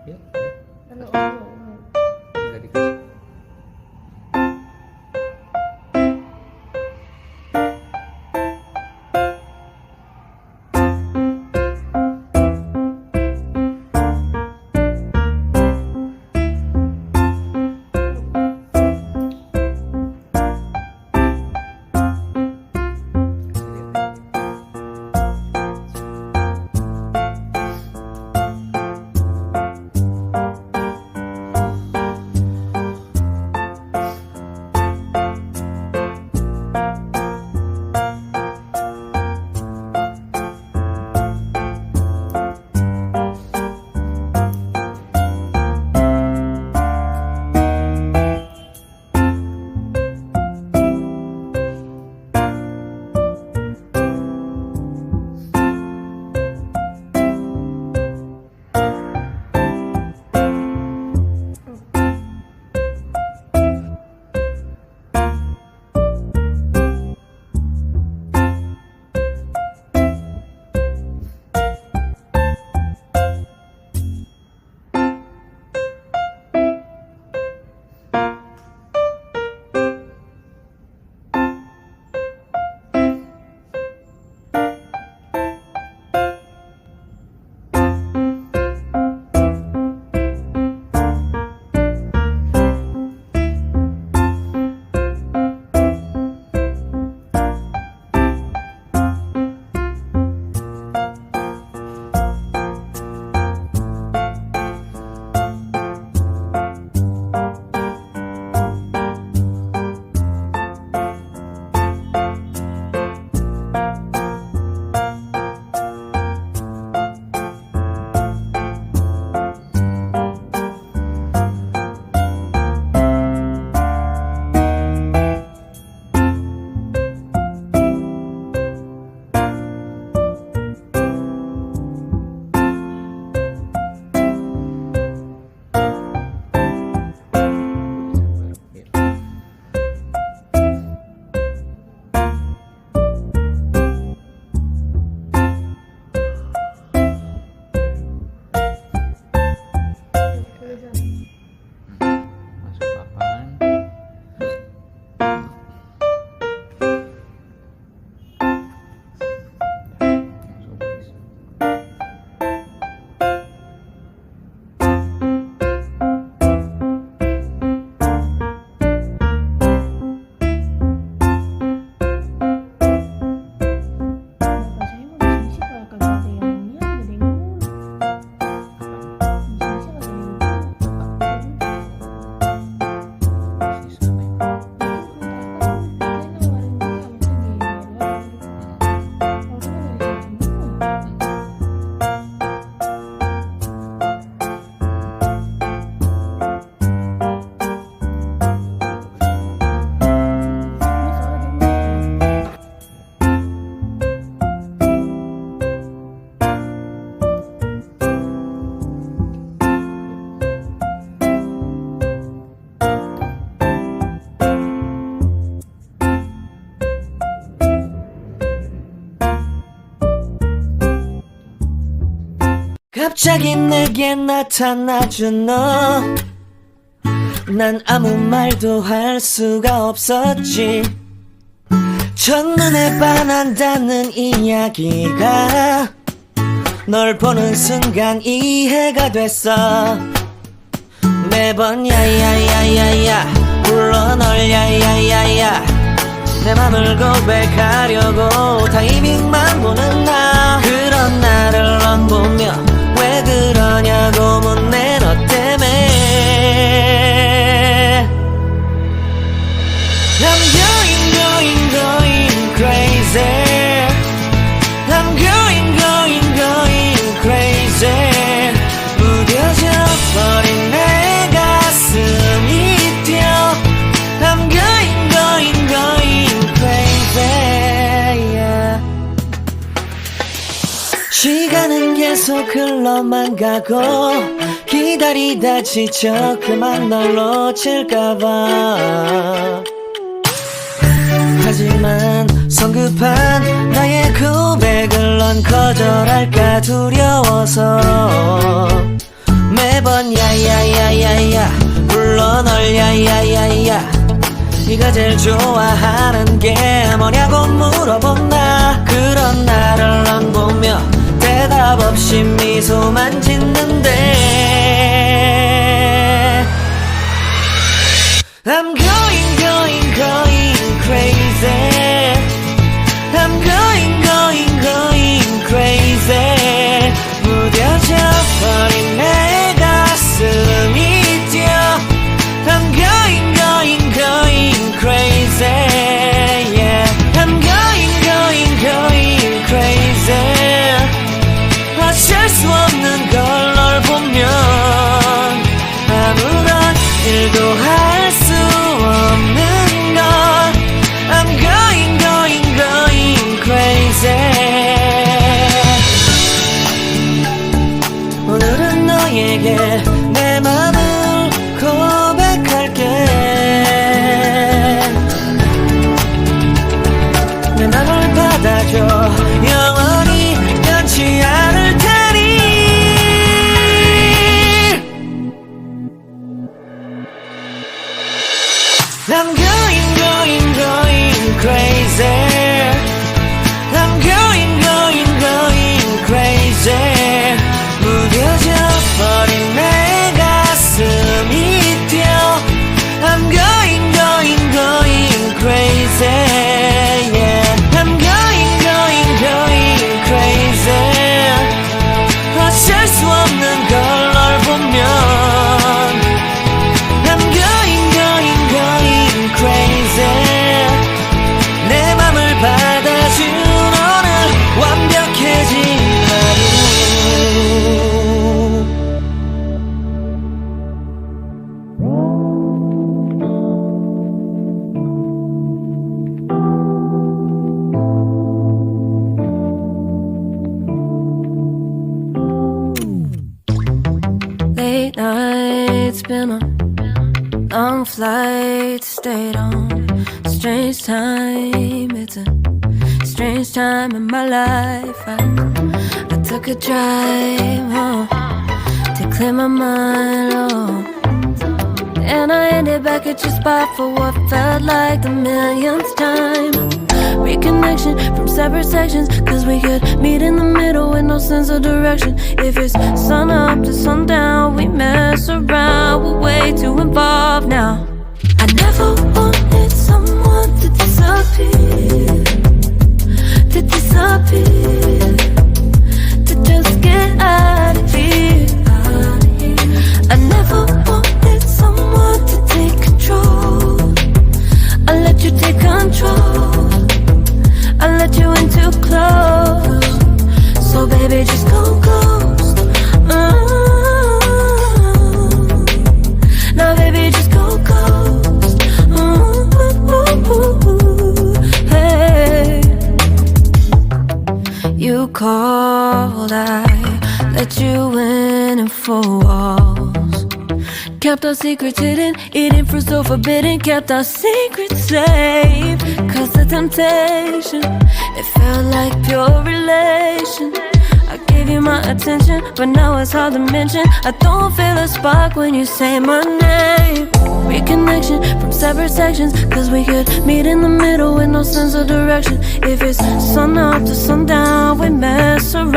Ya, Ano, nggak dikasih. Masuk papan. Masuk baris. Saya mau bisnis kalau kagak ada yang punya, nggak ada yang mau. Bisnisnya kagak ada yang punya. Sisa nih. 갑자기 내게 나타나준 너, 난 아무 말도 할 수가 없었지. 첫눈에 반한다는 이야기가 널 보는 순간 이해가 됐어. 매번 야야야야야 불러 널 야야야야, 내 맘을 고백하려고 타이밍만 보는 나. 그런 나를 넌 보며 왜 그러냐고 묻네. 너 때문에 I'm going crazy. I'm going crazy. 무뎌져 버린 내 가슴이 뛰어. I'm going crazy, yeah. 시간은 계속 흘러만 가고 기다리다 지쳐 그만 널 놓칠까봐. 하지만 성급한 나의 고백을 넌 거절할까 두려워서 매번 네가 제일 좋아하는 게 뭐냐고 물어본다. 그런 나를 넌 보며 대답 없이 미소만 짓는데 I'm going going going crazy. I'm going going going crazy. 무뎌져 버린 내 가슴이 뛰어 I'm going going going crazy. Yeah, I'm going going going crazy. 어쩔 수 없는 걸 널 보면 아무런 일도 할 수 없는 걸 I'm going going going crazy. 오늘은 너에게 내 맘을 고백할게. 내 맘을 받아줘. 영원히 변치 않을 테니. I'm going going going crazy. I'm going going going crazy. 무뎌져 버린 내 가슴이 뛰어 I'm going going going crazy. Yeah, I'm going going going crazy. 어쩔 수 없는 걸 널 보면 I'm going going going crazy. 내 맘을 받아준 오늘 완벽해진 하루. Late nights, been on long flights, stayed on strange time. It's a strange time in my life. I took a drive home to clear my mind, oh. And I ended back at your spot for what felt like the millionth time. Reconnection from separate sections, cause we could meet in the middle with no sense of direction. If it's sun up to sundown, we mess around, we're way too involved now. I never wanted someone to disappear, to disappear, to just get out of here. I never wanted someone to take control. I let you take control. I let you in too close. So baby, just go ghost. Now baby, just go ghost. Hey, you called, I let you in and 4 walls. Kept our secrets hidden, eating fruit so forbidden. Kept our secrets safe, cause the temptation, it felt like pure relation. I gave you my attention, but now it's hard to mention. I don't feel a spark when you say my name. Reconnection from separate sections, cause we could meet in the middle with no sense of direction. If it's sun up to sundown, we mess around.